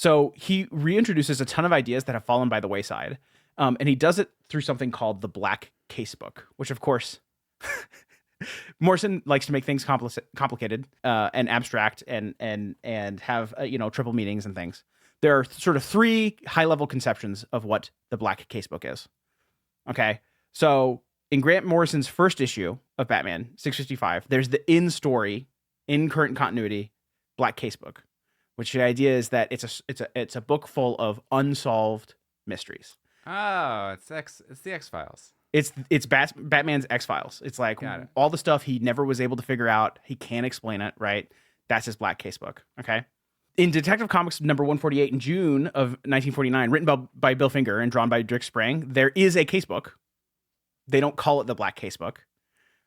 So he reintroduces a ton of ideas that have fallen by the wayside. And he does it through something called the Black Casebook, which, of course, Morrison likes to make things complicated and abstract and have triple meanings and things. There are sort of three high-level conceptions of what the Black Casebook is. Okay, so in Grant Morrison's first issue of Batman 655, there's the in current continuity Black Casebook, which the idea is that it's a book full of unsolved mysteries. Oh, it's the X-Files. It's Batman's X-Files. It's like all the stuff he never was able to figure out. He can't explain it, right? That's his Black Casebook, okay? In Detective Comics number 148 in June of 1949, written by Bill Finger and drawn by Dick Sprang, there is a casebook. They don't call it the Black Casebook,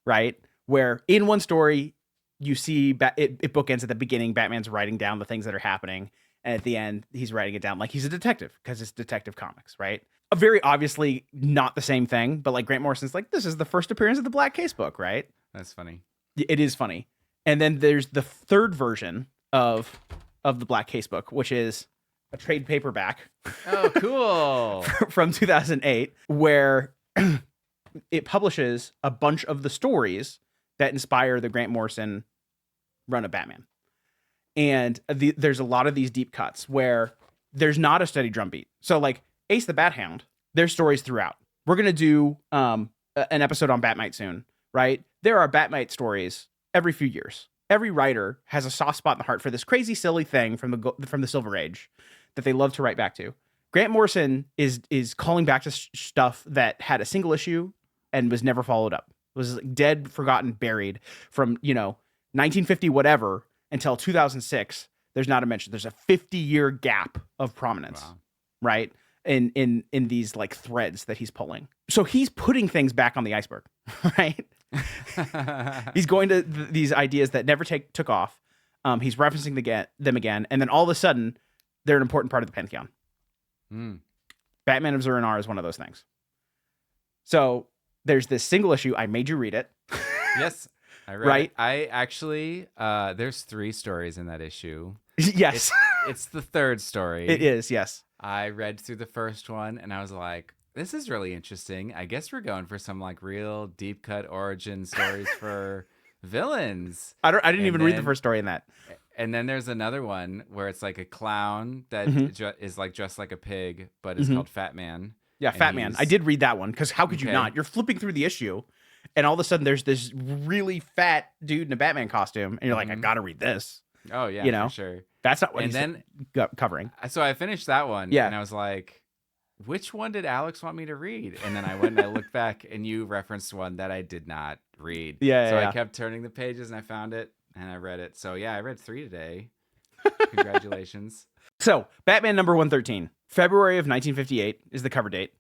right? Where in one story, you see it bookends at the beginning. Batman's writing down the things that are happening. And at the end, he's writing it down like he's a detective because it's Detective Comics, right? Very obviously not the same thing, but like Grant Morrison's like, this is the first appearance of the Black Casebook, right? That's funny. It is funny. And then there's the third version of the Black Casebook, which is a trade paperback. Oh, cool. From 2008, where it publishes a bunch of the stories that inspire the Grant Morrison run of Batman. And there's a lot of these deep cuts where there's not a steady drumbeat. So like Ace the Bat Hound, there's stories throughout. We're going to do an episode on Batmite soon, right? There are Batmite stories every few years. Every writer has a soft spot in the heart for this crazy, silly thing from the Silver Age that they love to write back to. Grant Morrison is calling back to stuff that had a single issue and was never followed up. It was like dead, forgotten, buried from 1950 whatever until 2006. There's not a mention. There's a 50-year gap of prominence, right? In these like threads that he's pulling. So he's putting things back on the iceberg, right? He's going to these ideas that never took off. He's referencing them again, and then all of a sudden, they're an important part of the pantheon. Batman of zur-en-arrh is one of those things. So there's this single issue. I made you read it. Yes, I read it. I actually, there's 3 stories in that issue. Yes. It's the third story. It is, yes. I read through the first one, and I was like, this is really interesting. I guess we're going for some like real deep cut origin stories for villains. I didn't even read the first story in that. And then there's another one where it's like a clown that is like dressed like a pig, but is called Fat Man. Yeah, Fat Man. I did read that one because how could you not? You're flipping through the issue, and all of a sudden there's this really fat dude in a Batman costume, and you're like, I gotta read this. Oh yeah, for sure. That's not what he's covering. So I finished that one, and I was like, which one did Alex want me to read? And then I went and I looked back, and you referenced one that I did not read. So I kept turning the pages, and I found it, and I read it. So yeah, I read 3 today. Congratulations. So Batman number 113, February of 1958 is the cover date.